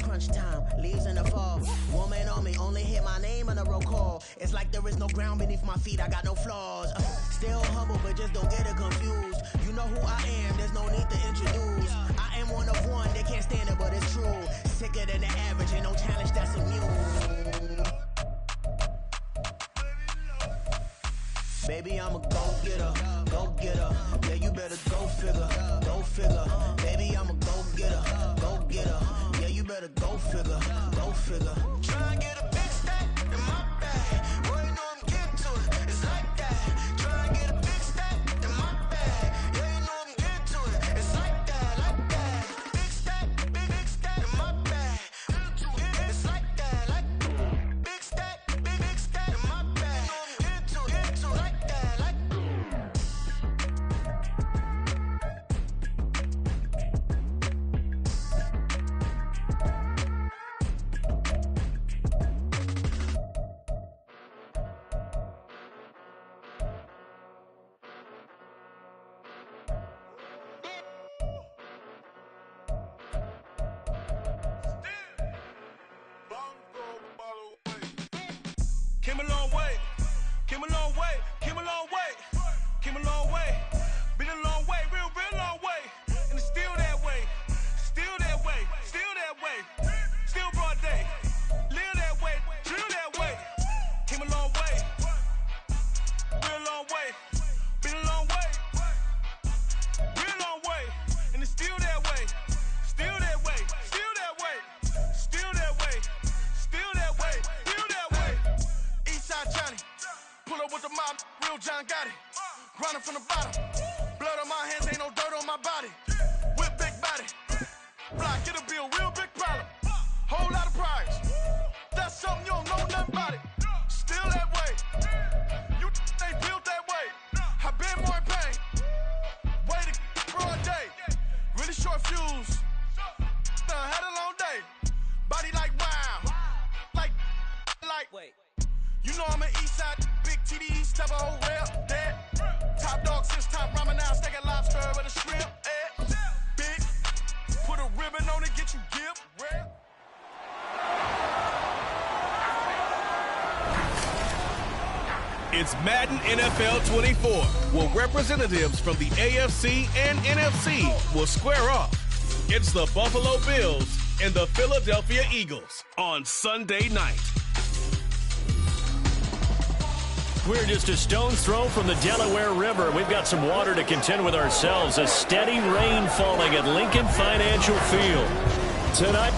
crunch time, leaves in the fall. Woman on me, only hit my name on the roll call. It's like there is no ground beneath my feet, I got no flaws. Still humble, but just don't get it confused. You know who I am, there's no need to introduce. I am one of one, they can't stand it, but it's true. Sicker than the average, ain't no challenge that's immune. Baby, I'm a go-getter, go-getter. Yeah, you better go figure, go figure. Baby, I'm a go-getter, go-getter. Yeah, you better go figure, go figure. Try and get a big stack in my bag. Boy, you know I'm getting to it, it's like that. Try and get a big stack in my bag. Yeah, you know I'm getting to it, it's like that, like that. Big stack in my bag. It's like that, like big stack in my bag. You know I'm getting to it, like that, like. Came a long way, came a long way, came a long way, came a long way, been a long way, real long way, and it's still that way, still that way, still that way, still broad day, live that way, drill that way, came a long way, real long way, been a long way, real long way, and it's still that way, still that way, still that way, still that way, still that way, still that way. Eastside Johnny, pull up with the mob, real John Gotti. Grinding from the bottom, blood on my hands, ain't no dirt on my body. With big body, block, get a bill, real big problem. Whole lot of prize, that's something you don't know nothing about it. Still that way, you ain't built that way. I been more in pain, way to broad day. Really short fuse, had a long day. Body like wow, like. Wait. You know I'm an Eastside, big TD, step a whole rep, dead. Top dog since top ramen now, steak and lobster with a shrimp, big, put a ribbon on it, get you give, rep. It's Madden NFL 24, where representatives from the AFC and NFC will square off. It's the Buffalo Bills and the Philadelphia Eagles on Sunday night. We're just a stone's throw from the Delaware River. We've got some water to contend with ourselves. A steady rain falling at Lincoln Financial Field. Tonight,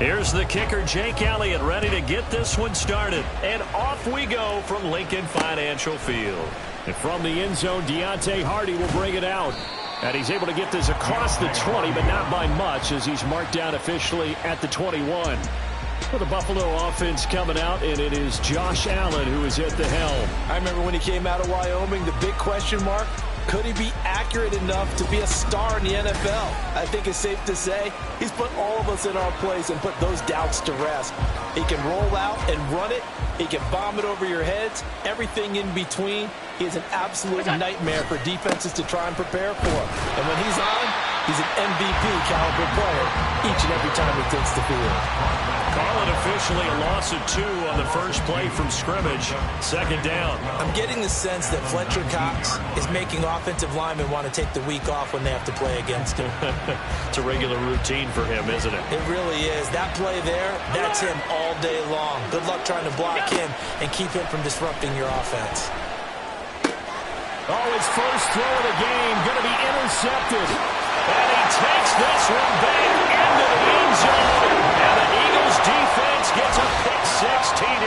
Here's the kicker, Jake Elliott, ready to get this one started. And off we go from Lincoln Financial Field. And from the end zone, Deontay Hardy will bring it out. And he's able to get this across the 20, but not by much, as he's marked down officially at the 21. For the Buffalo offense coming out, and it is Josh Allen who is at the helm. I remember when he came out of Wyoming, the big question mark, could he be accurate enough to be a star in the NFL? I think it's safe to say he's put all of us in our place and put those doubts to rest. He can roll out and run it. He can bomb it over your heads. Everything in between. He is an absolute nightmare for defenses to try and prepare for. And when he's on, he's an MVP caliber player each and every time he takes the field. Call it officially a loss of 2 on the first play from scrimmage. Second down. I'm getting the sense that Fletcher Cox is making offensive linemen want to take the week off when they have to play against him. It's a regular routine for him, isn't it? It really is. That play there, that's him all day long. Good luck trying to block him and keep him from disrupting your offense. Oh, his first throw of the game going to be intercepted. And he takes this one back into the end zone. And the Eagles defense gets a pick-6 TD.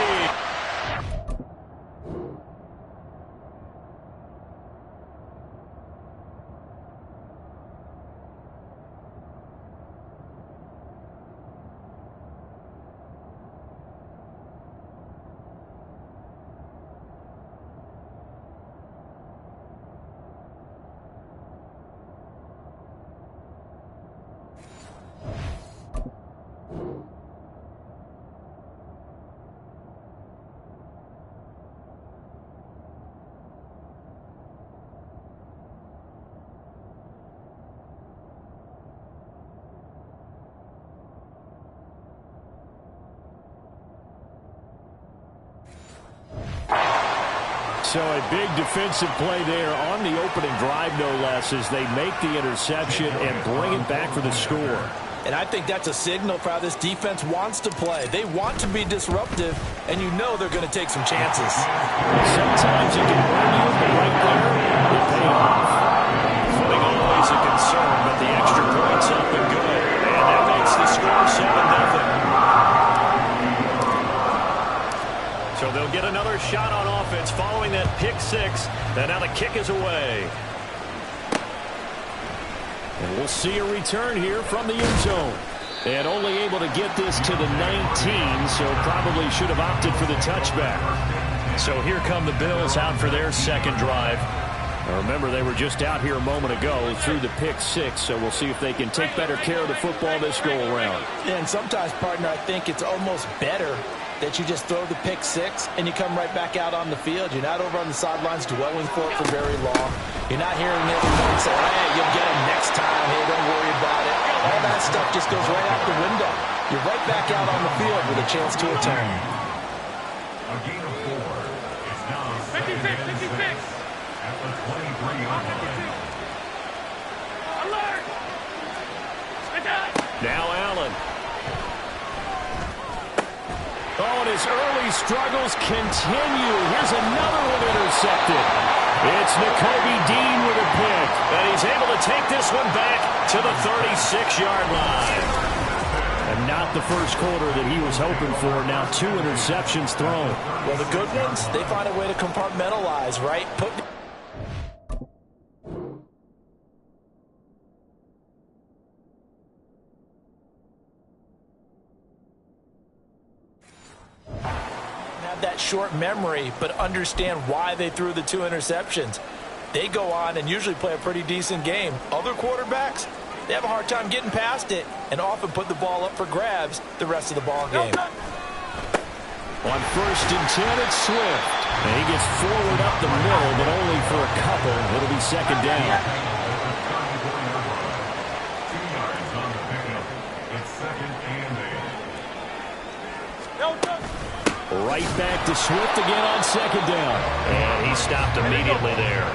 So a big defensive play there on the opening drive, no less, as they make the interception and bring it back for the score. And I think that's a signal for how this defense wants to play. They want to be disruptive, and you know they're going to take some chances. Sometimes it can burn you, but right there, it paid off. Footing always a concern, but the extra point's up and good. And that makes the score 7-0. So they'll get another shot on offense following that pick-6. And now the kick is away. And we'll see a return here from the end zone. And only able to get this to the 19, so probably should have opted for the touchback. So here come the Bills out for their second drive. Now remember, they were just out here a moment ago through the pick-6, so we'll see if they can take better care of the football this go-around. And sometimes, partner, I think it's almost better that you just throw the pick-6 and you come right back out on the field. You're not over on the sidelines dwelling for it for very long. You're not hearing everyone say, hey, you'll get him next time. Hey, don't worry about it. All that stuff just goes right out the window. You're right back out on the field with a chance to return. A gain of 4. It's now 56. At the 23-yard line. Alert! Now Allen. Oh, and his early struggles continue. Here's another one intercepted. It's Nakobe Dean with a pick. And he's able to take this one back to the 36-yard line. And not the first quarter that he was hoping for. Now 2 interceptions thrown. Well, the good ones, they find a way to compartmentalize, right? That short memory, but understand why they threw the 2 interceptions. They go on and usually play a pretty decent game. Other quarterbacks, they have a hard time getting past it and often put the ball up for grabs the rest of the ball game. On 1st and 10, it's Swift. And he gets forward up the middle, but only for a couple. It'll be second down. 2 yards on the pickup. It's 2nd and 8. Right back to Swift again on second down. And he stopped immediately there.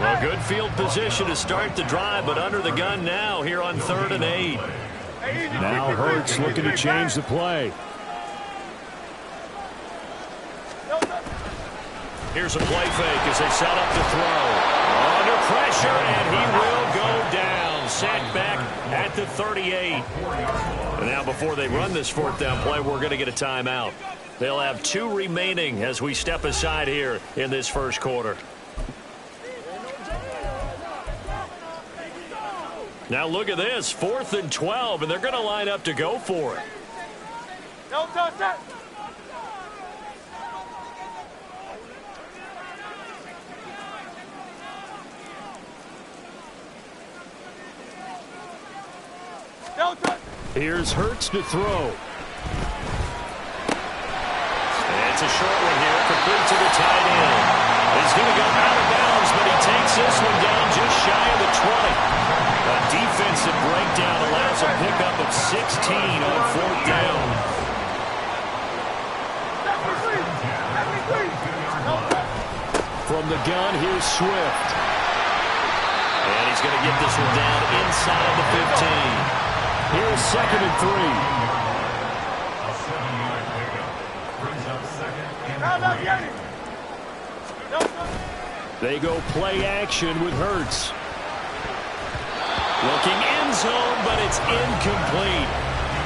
Well, good field position to start the drive, but under the gun now here on 3rd and 8. Now Hurts looking to change the play. Here's a play fake as they set up to throw. Under pressure, and he will go down. sack back at the 38. And now before they run this fourth down play, we're going to get a timeout. They'll have 2 remaining as we step aside here in this first quarter. Now look at this, 4th and 12, and they're going to line up to go for it. Don't touch that. Here's Hurts to throw. It's a short one here, complete to the tight end. He's going to go out of bounds, but he takes this one down just shy of the 20. A defensive breakdown allows a pickup of 16 on 4th down. From the gun, here's Swift. And he's going to get this one down inside the 15. Here's 2nd and 3. A 7-yard pickup brings up 2nd and 3. They go play action with Hurts. Looking end zone, but it's incomplete.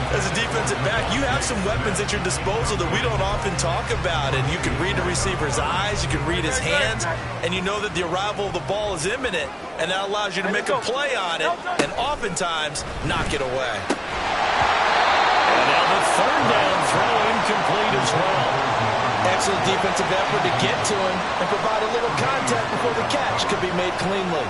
As a defensive back, you have some weapons at your disposal that we don't often talk about. And you can read the receiver's eyes, you can read his hands, and you know that the arrival of the ball is imminent. And that allows you to make a play on it and oftentimes knock it away. And now the 3rd down throw incomplete as well. Excellent defensive effort to get to him and provide a little contact before the catch could be made cleanly.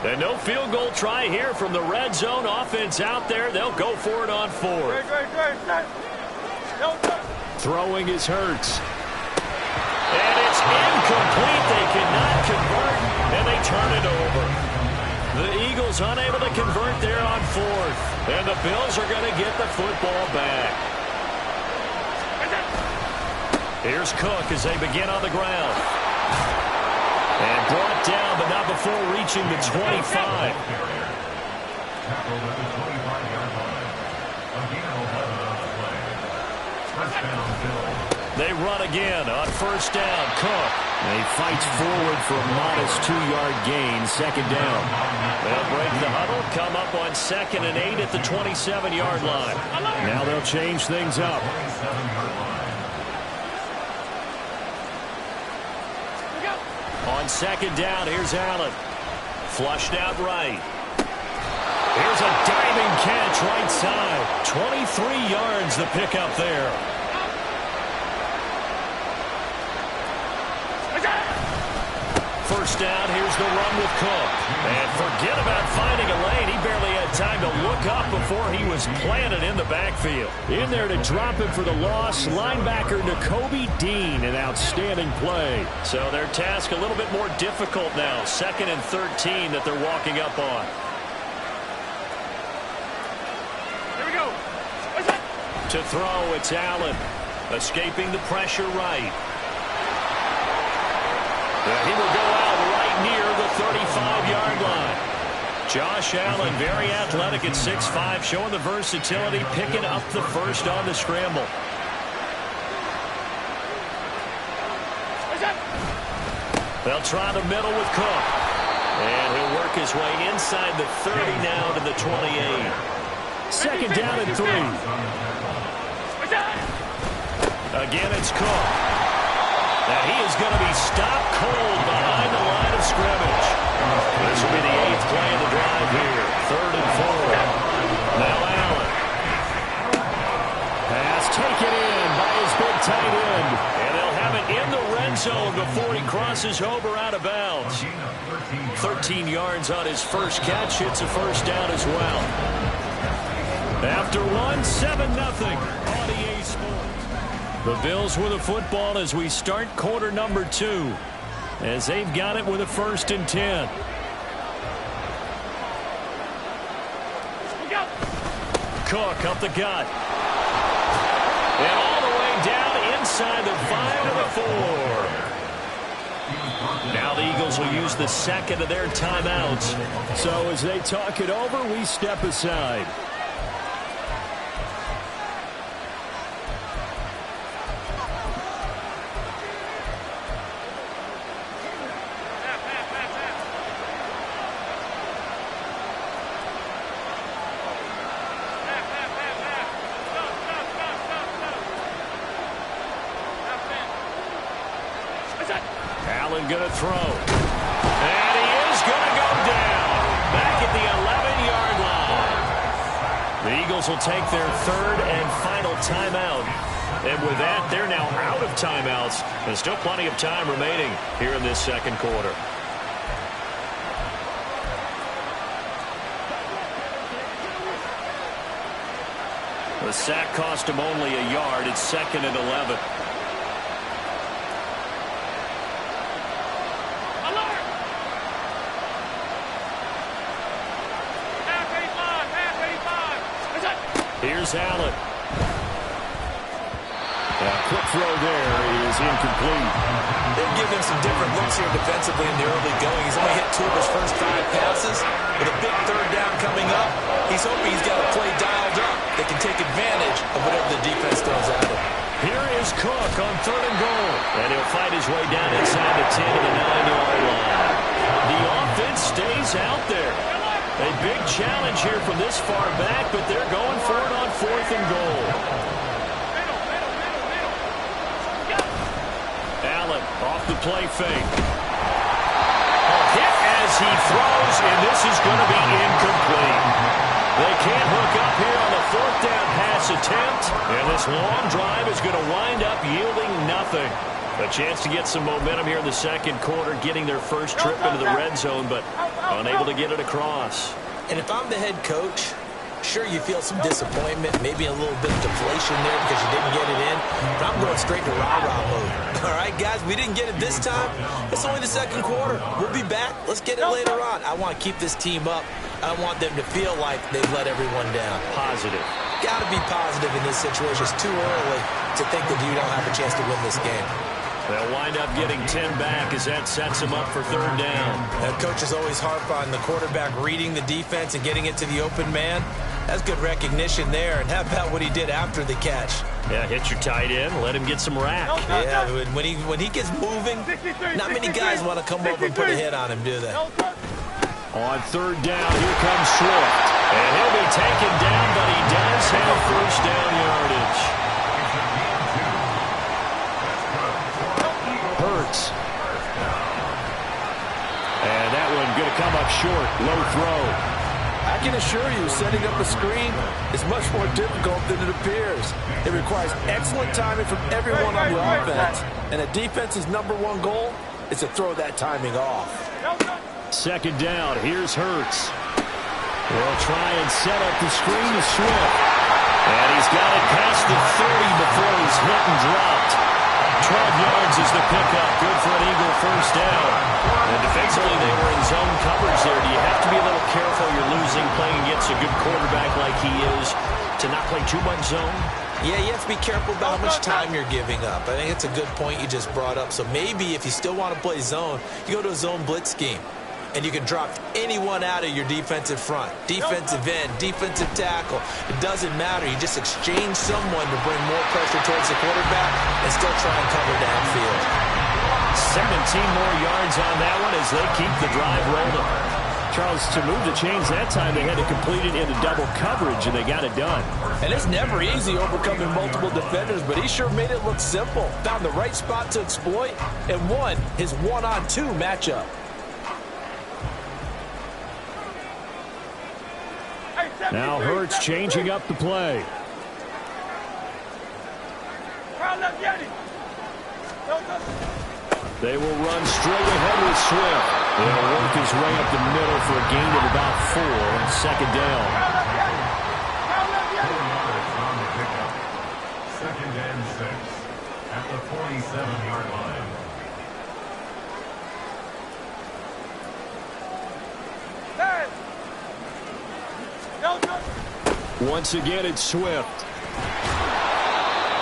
And no field goal try here from the red zone. Offense out there. They'll go for it on 4th. Throwing is Hurts. And it's incomplete. They cannot convert, and they turn it over. The Eagles unable to convert there on 4th. And the Bills are going to get the football back. Here's Cook as they begin on the ground. And brought down, but not before reaching the 25. Tackled at the 25-yard line. Again, 11 on the play. First down, Bills. They run again on 1st down. Cook. And he fights forward for a modest 2-yard gain. 2nd down. They'll break the huddle, come up on 2nd and 8 at the 27-yard line. Now they'll change things up. 27-yard line. On 2nd down, here's Allen. Flushed out right. Here's a diving catch right side. 23 yards the pickup there. First down, here's the run with Cook. And forget about finding a lane. He barely had time to look up before he was planted in the backfield. In there to drop him for the loss, linebacker Nakobe Dean, an outstanding play. So their task a little bit more difficult now. 2nd and 13 that they're walking up on. Here we go. To throw, it's Allen. Escaping the pressure right. He will go out right near the 35-yard line. Josh Allen, very athletic at 6'5", showing the versatility, picking up the first on the scramble. They'll try the middle with Cook. And he'll work his way inside the 30 now to the 28. 2nd down and 3. Again, it's Cook. Now he is going to be stopped cold behind the line of scrimmage. This will be the 8th play of the drive here. 3rd and 4. Now Allen. Pass taken in by his big tight end. And they'll have it in the red zone before he crosses over out of bounds. 13 yards on his first catch. It's a first down as well. After one, 7-0 on EA Sports. The Bills with the football as we start quarter number 2. As they've got it with a 1st and 10. Cook up the gut. And all the way down inside the 5 to the 4. Now the Eagles will use the 2nd of their timeouts. So as they talk it over, we step aside. Allen going to throw. And he is going to go down. Back at the 11-yard line. The Eagles will take their third and final timeout. And with that, they're now out of timeouts. There's still plenty of time remaining here in this second quarter. The sack cost him only a yard. It's 2nd and 11. Here's Allen. Quick throw there is incomplete. They've given him some different looks here defensively in the early going. He's only hit 2 of his first 5 passes. With a big third down coming up, he's hoping he's got a play dialed up that can take advantage of whatever the defense throws at him. Here is Cook on 3rd and goal. And he'll fight his way down inside the 10 to the 9-yard line. The offense stays out there. A big challenge here from this far back, but they're going for it on 4th and goal. Allen off the play fake. Hit as he throws, and this is going to be incomplete. They can't hook up here on the 4th down pass attempt, and this long drive is going to wind up yielding nothing. A chance to get some momentum here in the second quarter, getting their first trip into the red zone, but unable to get it across. And if I'm the head coach, sure, you feel some disappointment, maybe a little bit of deflation there because you didn't get it in, but I'm going straight to rah-rah mode. All right, guys, we didn't get it this time. It's only the second quarter. We'll be back. Let's get it later on. I want to keep this team up. I want them to feel like they've let everyone down. Positive. Got to be positive in this situation. It's too early to think that you don't have a chance to win this game. They'll wind up getting 10 back as that sets them up for 3rd down. Now, coaches always harp on the quarterback reading the defense and getting it to the open man. That's good recognition there. And how about what he did after the catch? Yeah, hit your tight end, let him get some rack. Yeah, when he gets moving, not many guys want to come over and put a hit on him, do they? On 3rd down, here comes Swift. And he'll be taken down, but he does have 1st down yardage. Hurts. And that one going to come up short. Low throw. I can assure you, setting up a screen is much more difficult than it appears. It requires excellent timing from everyone on the offense. And a defense's #1 goal is to throw that timing off. 2nd down. Here's Hurts. They'll try and set up the screen to Swift. And he's got it past the 30 before he's hit and dropped. 12 yards is the pickup. Good for an Eagle 1st down. And defensively, they were in zone coverage there. Do you have to be a little careful? You're losing playing against a good quarterback like he is to not play too much zone? Yeah, you have to be careful about how much time you're giving up. I think it's a good point you just brought up. So maybe if you still want to play zone, you go to a zone blitz scheme. And you can drop anyone out of your defensive front. Defensive end, defensive tackle. It doesn't matter. You just exchange someone to bring more pressure towards the quarterback and still try and cover downfield. 17 more yards on that one as they keep the drive rolling. Charles, to move the chains that time, they had to complete it into double coverage, and they got it done. And it's never easy overcoming multiple defenders, but he sure made it look simple. Found the right spot to exploit and won his 1-on-2 matchup. Now Hurts changing up the play. They will run straight ahead with Swift. He'll work his way up the middle for a gain of about 4. 2nd down. 2nd and 6 at the 47-yard line. Once again, it's Swift.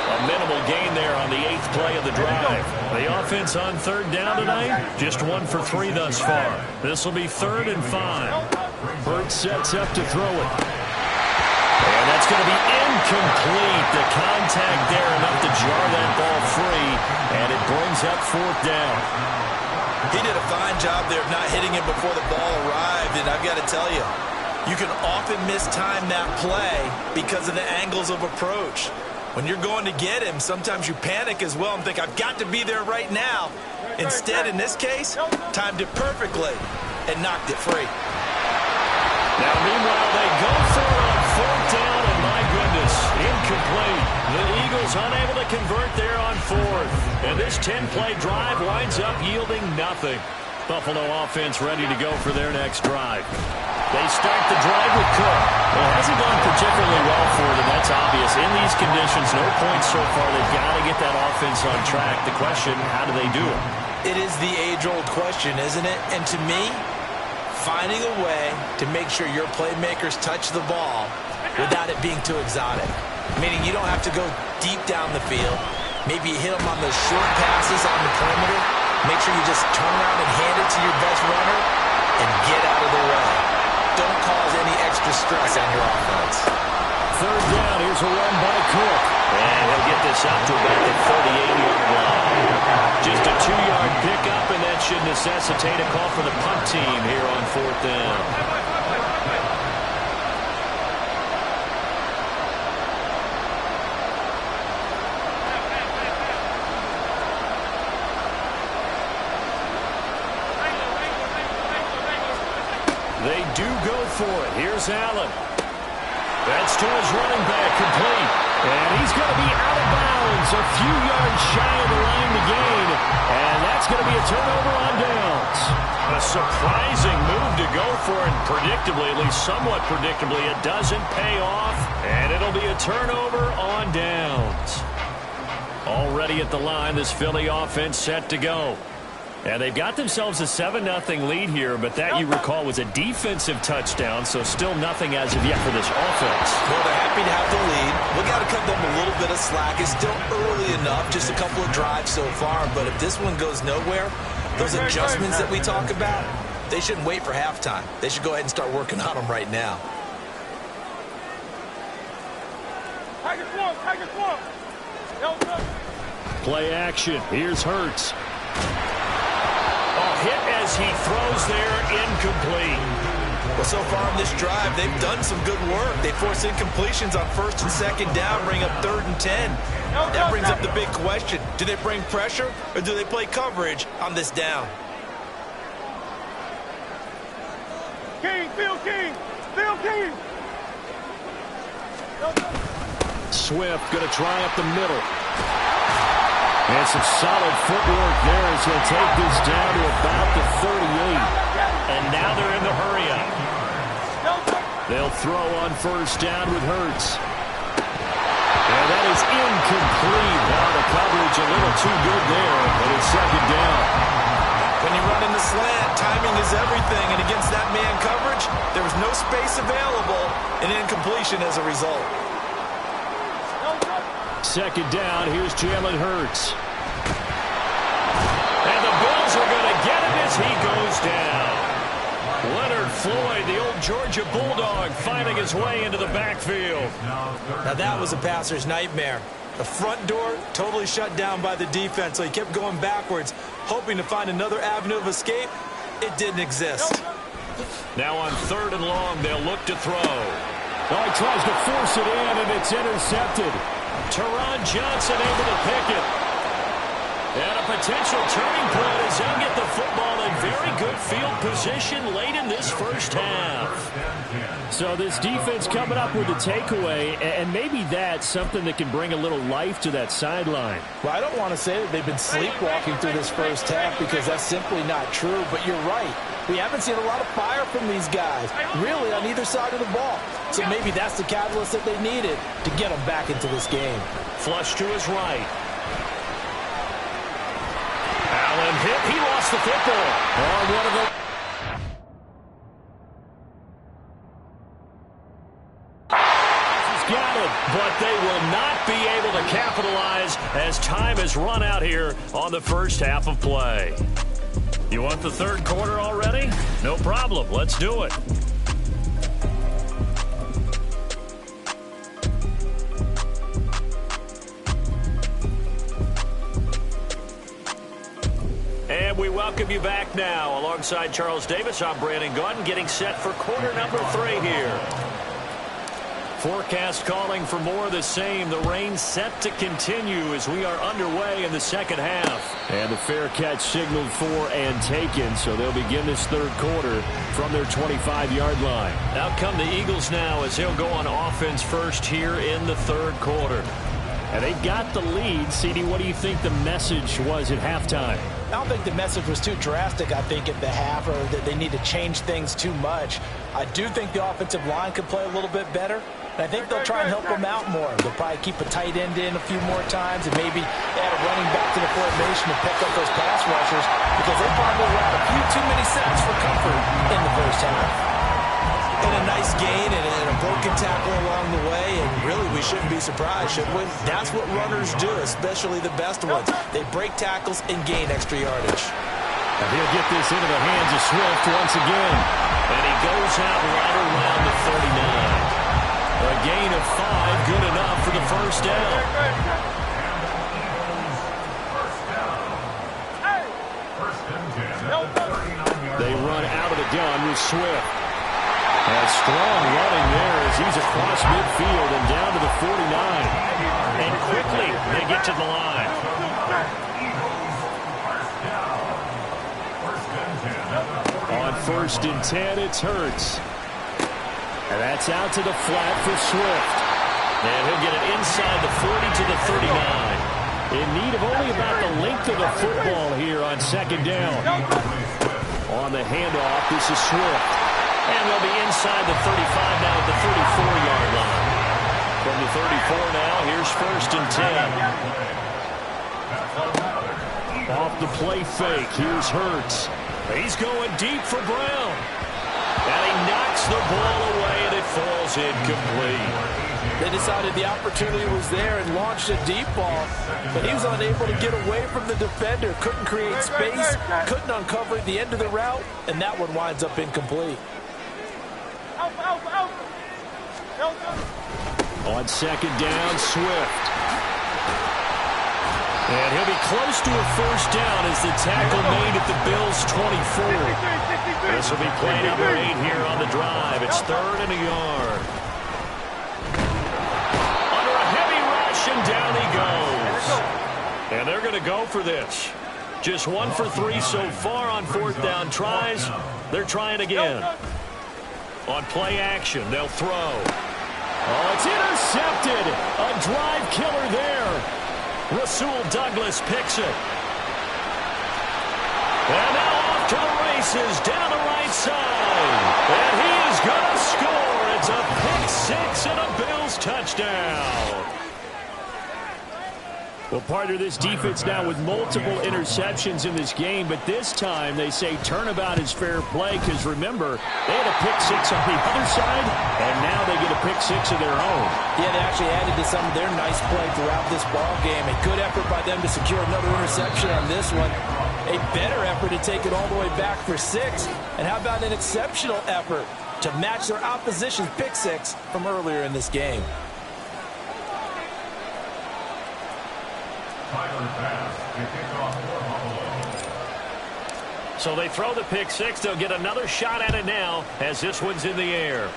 A minimal gain there on the 8th play of the drive. The offense on 3rd down tonight, just 1 for 3 thus far. This will be 3rd and 5. Hurts sets up to throw it. And that's going to be incomplete. The contact there enough to jar that ball free, and it brings up 4th down. He did a fine job there of not hitting him before the ball arrived, and I've got to tell you, you can often mistime that play because of the angles of approach. When you're going to get him, sometimes you panic as well and think, I've got to be there right now. Instead, in this case, timed it perfectly and knocked it free. Now, meanwhile, they go for it on 4th down, and my goodness, incomplete. The Eagles unable to convert there on 4th. And this 10-play drive winds up yielding nothing. Buffalo offense ready to go for their next drive. They start the drive with Cook. Well, it hasn't gone particularly well for them, that's obvious. In these conditions, no points so far. They've got to get that offense on track. The question, how do they do it? It is the age-old question, isn't it? And to me, finding a way to make sure your playmakers touch the ball without it being too exotic. Meaning you don't have to go deep down the field. Maybe you hit them on those short passes on the perimeter. Make sure you just turn around and hand it to your best runner and get out of the way. Don't cause any extra stress on your offense. 3rd down, here's a run by Cook. And he'll get this out to about the 38-yard line. Just a 2-yard pickup, and that should necessitate a call for the punt team here on 4th down. They do go for it. Here's Allen. That's to his running back, complete. And he's going to be out of bounds, a few yards shy of the line to gain. And that's going to be a turnover on downs. A surprising move to go for it. Predictably, at least somewhat predictably, it doesn't pay off. And it'll be a turnover on downs. Already at the line, this Philly offense set to go. And they've got themselves a 7-0 lead here, but that, you recall, was a defensive touchdown, so still nothing as of yet for this offense. Well, they're happy to have the lead. We got to cut them a little bit of slack. It's still early enough, just a couple of drives so far, but if this one goes nowhere, those adjustments that we talk about, they shouldn't wait for halftime. They should go ahead and start working on them right now. Play action. Here's Hurts. Hit as he throws there, incomplete. Well, so far on this drive, they've done some good work. They force incompletions on 1st and 2nd down, bring up 3rd and 10. That brings up the big question. Do they bring pressure or do they play coverage on this down? Phil King. Swift going to try up the middle. And some solid footwork there as he'll take this down to about the 38. And now they're in the hurry-up. They'll throw on 1st down with Hurts. And that is incomplete. Now the coverage a little too good there, but it's 2nd down. When you run in the slant, timing is everything. And against that man coverage, there was no space available, and incompletion as a result. 2nd down, here's Jalen Hurts. And the Bills are going to get him as he goes down. Leonard Floyd, the old Georgia Bulldog, finding his way into the backfield. Now that was a passer's nightmare. The front door totally shut down by the defense, so he kept going backwards, hoping to find another avenue of escape. It didn't exist. Now on 3rd and long, they'll look to throw. Oh, he tries to force it in, and it's intercepted. Teron Johnson able to pick it. And a potential turning point as they'll get the football in very good field position late in this 1st half. So this defense coming up with a takeaway, and maybe that's something that can bring a little life to that sideline. Well, I don't want to say that they've been sleepwalking through this 1st half because that's simply not true, but you're right. We haven't seen a lot of fire from these guys, really, on either side of the ball. So maybe that's the catalyst that they needed to get them back into this game. Flush to his right. Allen hit. He lost the football. On one of the... He's got it, but they will not be able to capitalize as time has run out here on the 1st half of play. You want the 3rd quarter already? No problem. Let's do it. And we welcome you back now. Alongside Charles Davis, I'm Brandon Gautin, getting set for quarter number 3 here. Forecast calling for more of the same. The rain set to continue as we are underway in the second half. And the fair catch signaled for and taken, so they'll begin this third quarter from their 25-yard line. Out come the Eagles now as they'll go on offense first here in the third quarter. And they got the lead. CD, what do you think the message was at halftime? I don't think the message was too drastic, I think, at the half, or that they need to change things too much. I do think the offensive line could play a little bit better. And I think they'll try and help them out more. They'll probably keep a tight end in a few more times and maybe add a running back to the formation to pick up those pass rushers, because they probably had a few too many sacks for comfort in the first half. And a nice gain and a broken tackle along the way, and really we shouldn't be surprised, should we? That's what runners do, especially the best ones. They break tackles and gain extra yardage. And he'll get this into the hands of Swift once again. And he goes out right around the 39. A gain of 5, good enough for the first down. They run out of the gun with Swift. A strong running there as he's across midfield and down to the 49. And quickly they get to the line. On 1st and 10, it's Hurts. And that's out to the flat for Swift. And he'll get it inside the 40 to the 39. In need of only about the length of the football here on second down. On the handoff, this is Swift. And they'll be inside the 35 now at the 34-yard line. From the 34 now, here's 1st and 10. Off the play fake, here's Hurts. He's going deep for Brown. And he knocks the ball away, and it falls incomplete. They decided the opportunity was there and launched a deep ball, but he was unable to get away from the defender, couldn't create space, couldn't uncover the end of the route, and that one winds up incomplete. On second down, Swift. And he'll be close to a first down as the tackle made at the Bills' 24. This will be play number 8 here on the drive. It's 3rd and a yard. Under a heavy rush, and down he goes. And they're going to go for this. Just 1 for 3 so far on 4th down tries. They're trying again. On play action, they'll throw. Oh, it's intercepted. A drive killer there. Rasul Douglas picks it. And now off to the races down the right side. And he is going to score. It's a pick 6 and a Bills touchdown. Well, partner, this defense now with multiple interceptions in this game, but this time they say turnabout is fair play because, remember, they had a pick 6 on the other side, and now they get a pick 6 of their own. Yeah, they actually added to some of their nice play throughout this ball game. A good effort by them to secure another interception on this one. A better effort to take it all the way back for 6. And how about an exceptional effort to match their opposition's pick 6 from earlier in this game? So they throw the pick 6. They'll get another shot at it now as this one's in the air.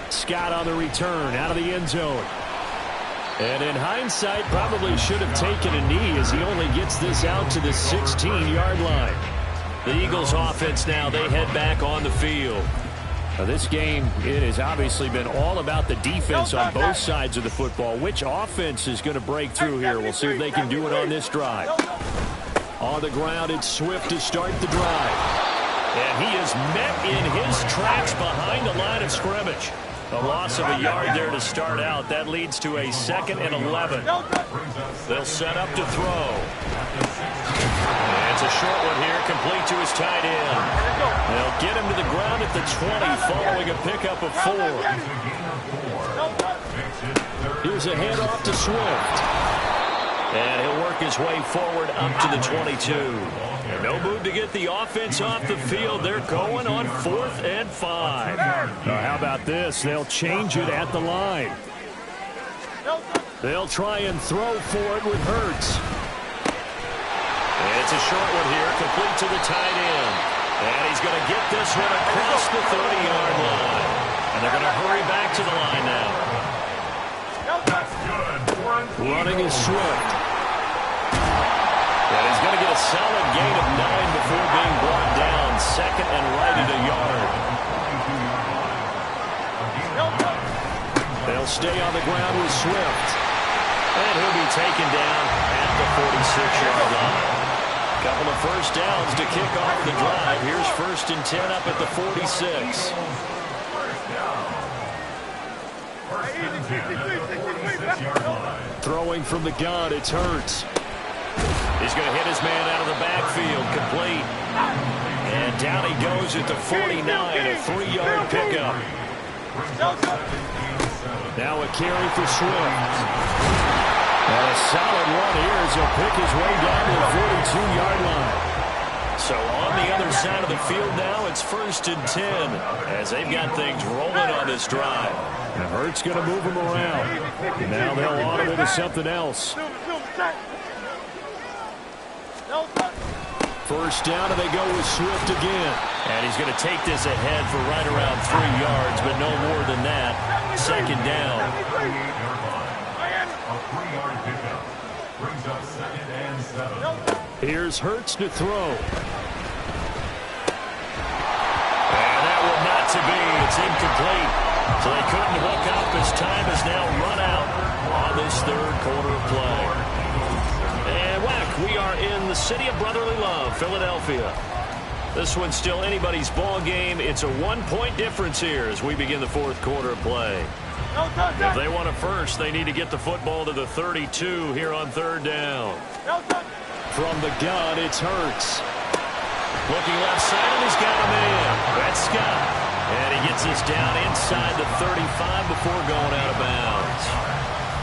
Scott on the return out of the end zone. And in hindsight, probably should have taken a knee as he only gets this out to the 16-yard line. The Eagles offense now, they head back on the field. Now this game, it has obviously been all about the defense on both sides of the football. Which offense is going to break through here? We'll see if they can do it on this drive. On the ground, it's Swift to start the drive. And he is met in his tracks behind the line of scrimmage. A loss of a yard there to start out. That leads to a 2nd and 11. They'll set up to throw. And it's a short one here, complete to his tight end. They'll get him to the ground at the 20 following a pickup of 4. Here's a handoff to Swift. And he'll work his way forward up to the 22. And no move to get the offense off the field. They're going on 4th and 5. Now, how about this? They'll change it at the line. They'll try and throw for it with Hurts. And it's a short one here, complete to the tight end. And he's going to get this one across the 30-yard line. And they're going to hurry back to the line now. That's good. Running is Swift. And he's going to get a solid gain of 9 before being brought down. Second and right at a yard. They'll stay on the ground with Swift. And he'll be taken down at the 46-yard line. Couple of first downs to kick off the drive. Here's 1st and 10 up at the 46. Throwing from the gun, it's Hurts. He's going to hit his man out of the backfield, complete. And down he goes at the 49, a 3-yard pickup. Now a carry for Swift. And a solid run here as he'll pick his way down to the 42-yard line. So on the other side of the field now, it's 1st and 10 as they've got things rolling on this drive. And Hurts going to move him around. Now they'll audible to something else. First down, and they go with Swift again. And he's going to take this ahead for right around 3 yards, but no more than that. 2nd down. A 3-yard pickup brings up 2nd and 7. Here's Hurts to throw. And that will not to be. It's incomplete. So they couldn't hook up as time has now run out on this 3rd quarter of play. And whack, we are in the city of brotherly love, Philadelphia. This one's still anybody's ball game. It's a 1-point difference here as we begin the 4th quarter of play. If they want it first, they need to get the football to the 32 here on 3rd down. From the gun, it's Hurts. Looking left side, and he's got a man. That's Scott. And he gets this down inside the 35 before going out of bounds.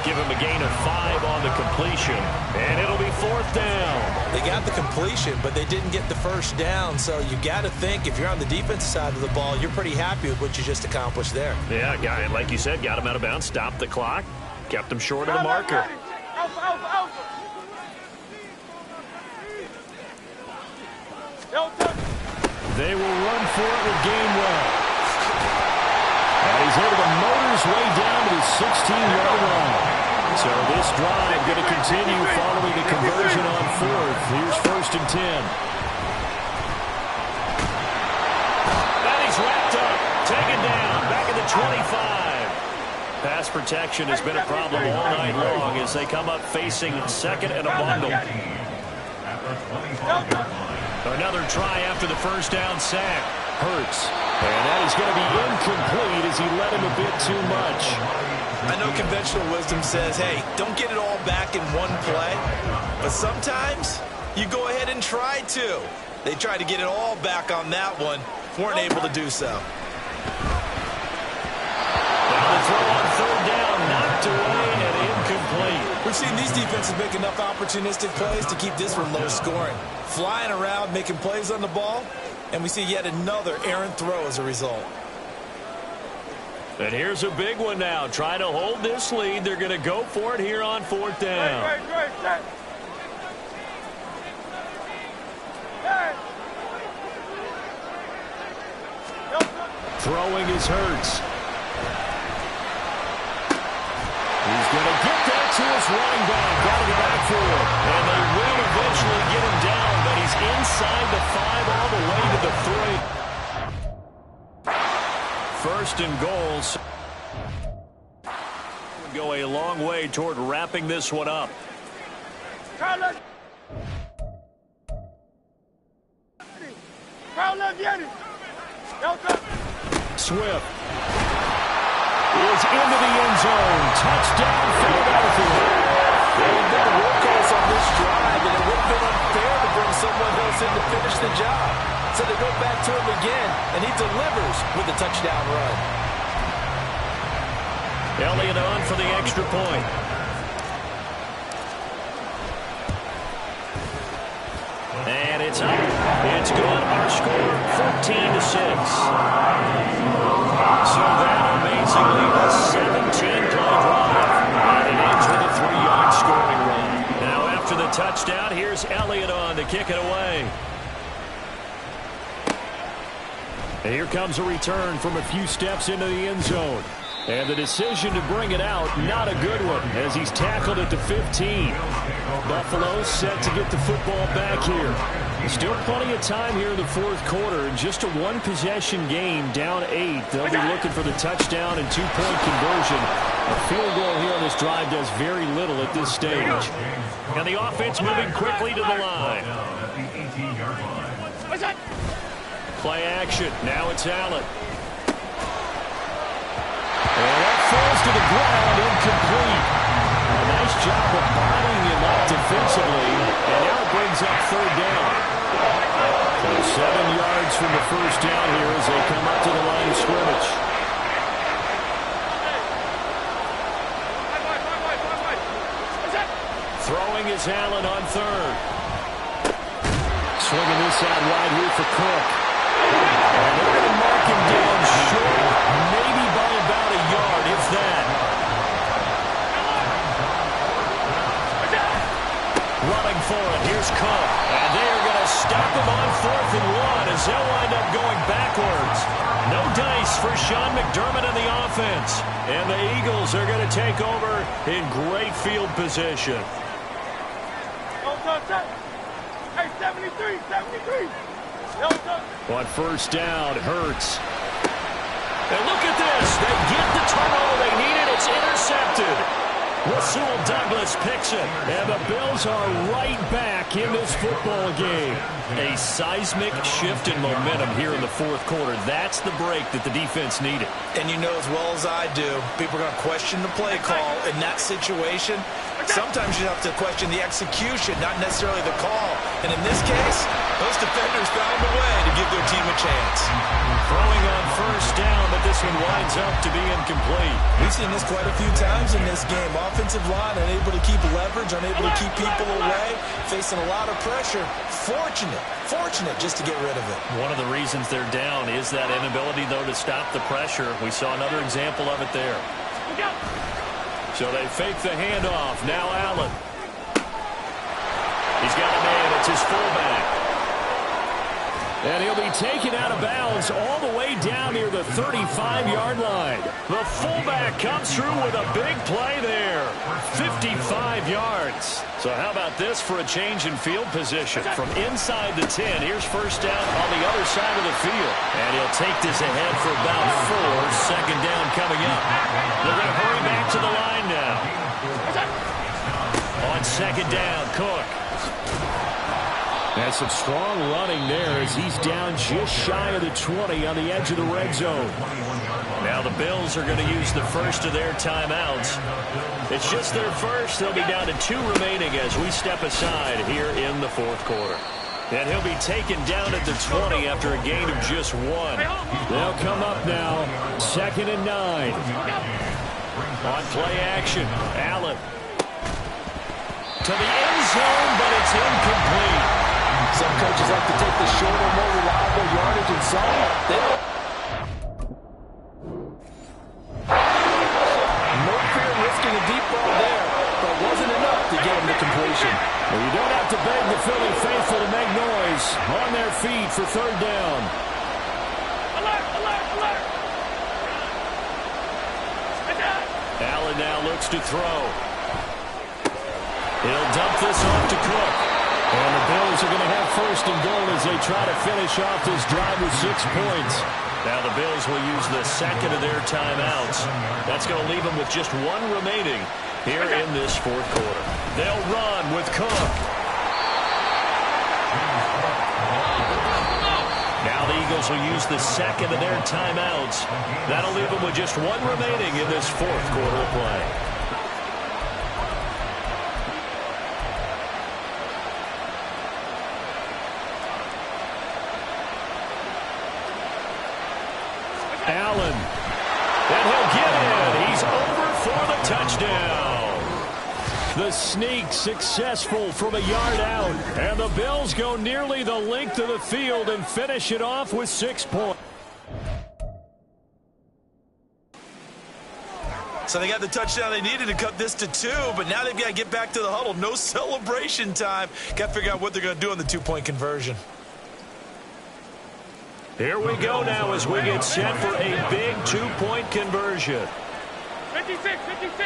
Give him a gain of 5 on the completion, and it'll be 4th down. They got the completion, but they didn't get the first down, so you got to think if you're on the defensive side of the ball, you're pretty happy with what you just accomplished there. Yeah, guy, like you said, got him out of bounds, stopped the clock, kept him short of the marker. They will run for it with Gainwell. And he's able to motor his way down to the 16-yard line. So this drive going to continue following the conversion on 4th. Here's 1st and 10. And he's wrapped up, taken down, back at the 25. Pass protection has been a problem all night long as they come up facing 2nd and a bundle. Another try after the first down sack. Hurts. And that is going to be incomplete as he led him a bit too much. I know conventional wisdom says, hey, don't get it all back in one play. But sometimes you go ahead and try to. They tried to get it all back on that one. Weren't able to do so. Now the throw on 3rd down, knocked away and incomplete. We've seen these defenses make enough opportunistic plays to keep this one low scoring. Flying around, making plays on the ball, and we see yet another errant throw as a result. And here's a big one now. Trying to hold this lead. They're going to go for it here on 4th down. Throwing is Hurts. He's going to get that to his running back out of the backfield. And they will eventually get him down, but he's inside the 5 all the way to the 3. 1st and goals. Go a long way toward wrapping this one up. Swift is into the end zone. Touchdown, Philadelphia. They've been the workhorse on this drive, and it would have been unfair to bring someone else in to finish the job. So they go back to him again, and he delivers with a touchdown run. Elliott on for the extra point. And it's up. It's good. Our score, 14-6. So that amazingly was 17-play drive. And it ends with a 3-yard scoring run. Now after the touchdown, here's Elliott on to kick it away. And here comes a return from a few steps into the end zone. And the decision to bring it out, not a good one, as he's tackled at the 15. Buffalo set to get the football back here. Still plenty of time here in the fourth quarter. Just a one-possession game, down 8. They'll be looking for the touchdown and two-point conversion. A field goal here on this drive does very little at this stage. And the offense moving quickly to the line. Play action. Now it's Allen. And that falls to the ground, incomplete. A nice job of bodying him up defensively, and now it brings up third down. So 7 yards from the first down here as they come up to the line of scrimmage. Throwing is Allen on third. Swinging this out wide here for Cook. And they're going to mark him down short, maybe by about a yard, if that. Running for it. Here's Cook. And they are going to stop him on 4th and 1 as they'll wind up going backwards. No dice for Sean McDermott and the offense. And the Eagles are going to take over in great field position. Hey, 73, 73. On first down, Hurts. And look at this. They get the turnover they needed. It's intercepted. Rasul Douglas picks it. And the Bills are right back in this football game. A seismic shift in momentum here in the fourth quarter. That's the break that the defense needed. And you know as well as I do, people are going to question the play call in that situation. Sometimes you have to question the execution, not necessarily the call. And in this case, those defenders found a way to give their team a chance. Throwing on first down, but this one winds up to be incomplete. We've seen this quite a few times in this game. Offensive line unable to keep leverage, unable to keep people away, facing a lot of pressure. Fortunate just to get rid of it. One of the reasons they're down is that inability, though, to stop the pressure. We saw another example of it there. So they fake the handoff. Now Allen. He's got a man. It's his fullback. And he'll be taken out of bounds all the way down near the 35-yard line. The fullback comes through with a big play there. 55 yards. So how about this for a change in field position? From inside the 10, here's first down on the other side of the field. And he'll take this ahead for about 4. Second down coming up. They're going to hurry back to the line now. On second down, Cook. That's some strong running there as he's down just shy of the 20 on the edge of the red zone. Now the Bills are going to use the first of their timeouts. It's just their first. They'll be down to 2 remaining as we step aside here in the fourth quarter. And he'll be taken down at the 20 after a gain of just 1. They'll come up now, 2nd and 9. On play action, Allen. To the end zone, but it's incomplete. Some coaches like to take the shorter, more reliable yardage and some. No fear risking a deep ball there, but wasn't enough to get him the completion. Well, you don't have to beg the Philly faithful to make noise. On their feet for third down. Alert, alert, alert. Allen now looks to throw. He'll dump this off to Cook. And the Bills are going to have first and goal as they try to finish off this drive with 6 points. Now the Bills will use the second of their timeouts. That's going to leave them with just 1 remaining here in this fourth quarter. They'll run with Cook. Now the Eagles will use the second of their timeouts. That'll leave them with just 1 remaining in this fourth quarter of play. Allen. And he'll get in. He's over for the touchdown. The sneak successful from a yard out. And the Bills go nearly the length of the field and finish it off with 6 points. So they got the touchdown they needed to cut this to 2, but now they've got to get back to the huddle. No celebration time. Got to figure out what they're going to do on the 2-point conversion. Here we go now as we get set for a big two-point conversion. 56, 56.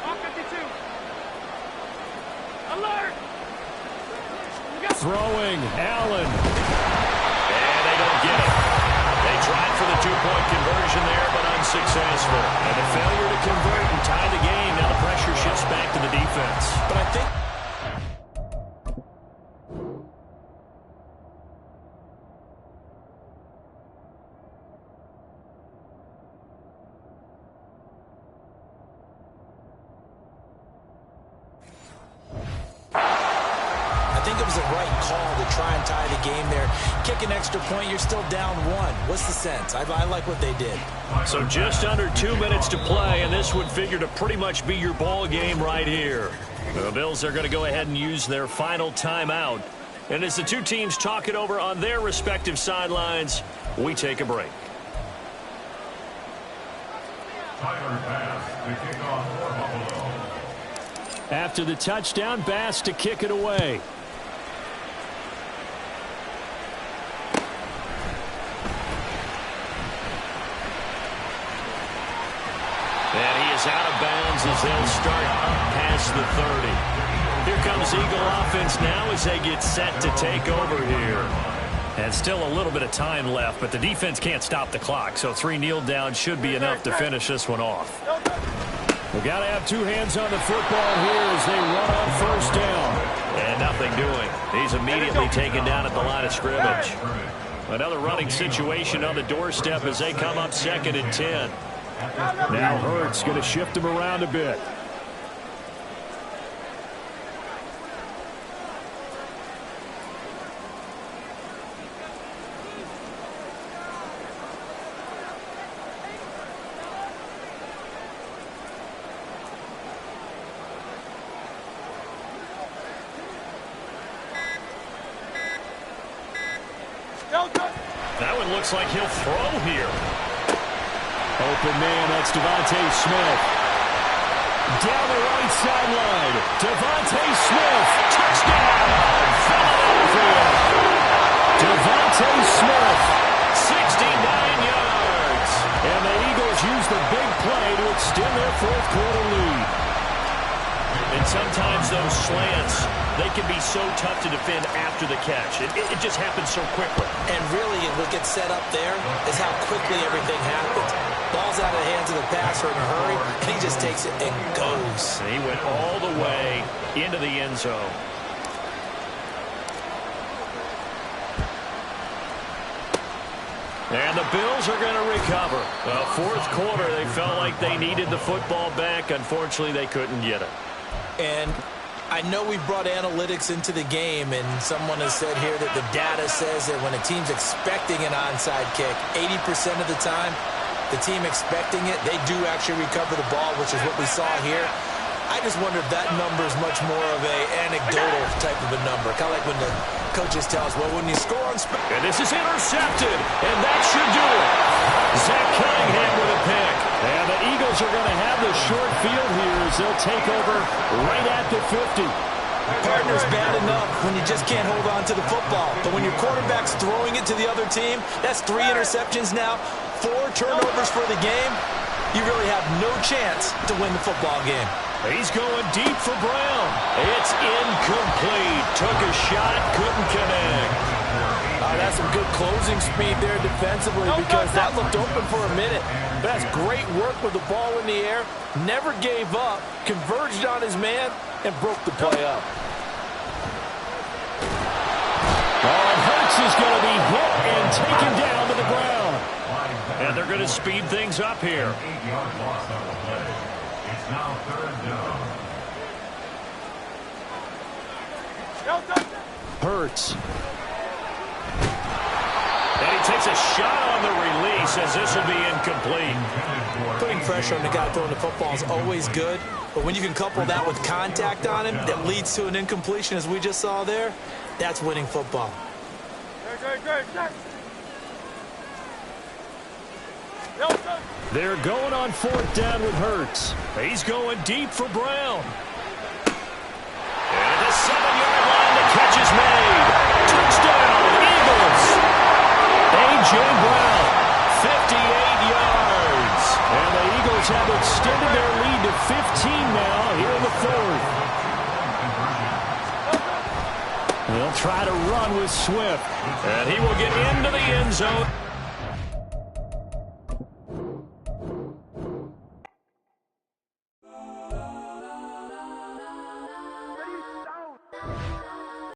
All 52. Alert. Throwing, Allen. And they don't get it. They tried for the two-point conversion there, but unsuccessful. And a failure to convert and tie the game. Now the pressure shifts back to the defense. But I think it was the right call to try and tie the game there. Kick an extra point, you're still down one. What's the sense? I like what they did. So just under 2 minutes to play, and this would figure to pretty much be your ball game right here. The Bills are going to go ahead and use their final timeout. And as the two teams talk it over on their respective sidelines, we take a break. Tyler Bass to kick off for Buffalo. After the touchdown, Bass to kick it away. And he is out of bounds as they'll start up past the 30. Here comes Eagle offense now as they get set to take over here. And still a little bit of time left, but the defense can't stop the clock, so 3 kneel downs should be enough to finish this one off. We've got to have 2 hands on the football here as they run on first down. And nothing doing. He's immediately taken down at the line of scrimmage. Another running situation on the doorstep as they come up 2nd and 10. Now Hurts going to shift him around a bit. That one looks like he'll throw here. Open man, that's Devontae Smith. Down the right sideline. Devontae Smith. Touchdown. Philadelphia. Devontae Smith. 69 yards. And the Eagles use the big play to extend their 4th quarter lead. And sometimes those slants, they can be so tough to defend after the catch. It just happens so quickly. And really, what gets set up there is how quickly everything happens. Ball's out of the hands of the passer in a hurry, and he just takes it and goes. And he went all the way into the end zone. And the Bills are going to recover. The 4th quarter, they felt like they needed the football back. Unfortunately, they couldn't get it. And I know we brought analytics into the game, and someone has said here that the data says that when a team's expecting an onside kick, 80% of the time, the team expecting it, they do actually recover the ball, which is what we saw here. I just wonder if that number is much more of a anecdotal type of a number. Kind of like when the coaches tell us, well, when you score on... And this is intercepted, and that should do it. Zach Cunningham with a pick. And the Eagles are going to have the short field here as they'll take over right at the 50. Partner's bad enough when you just can't hold on to the football. But when your quarterback's throwing it to the other team, that's 3 interceptions now, 4 turnovers for the game. You really have no chance to win the football game. He's going deep for Brown. It's incomplete. Took a shot, couldn't connect. That's some good closing speed there defensively because that looked open for a minute. That's great work with the ball in the air. Never gave up, converged on his man, and broke the play up. And Hurts is going to be hit and taken down to the ground. And they're going to speed things up here. 8-yard loss on the play. It's now 3rd down. Hurts. And he takes a shot on the release as this will be incomplete. Putting pressure on the guy throwing the football is always good, but when you can couple that with contact on him that leads to an incompletion as we just saw there, that's winning football. They're going on 4th down with Hurts. He's going deep for Brown. And at the 7-yard line, the catch is made. Touchdown, Eagles. A.J. Brown, 58 yards. And the Eagles have extended their lead to 15 now here in the fourth. They'll try to run with Swift. And he will get into the end zone.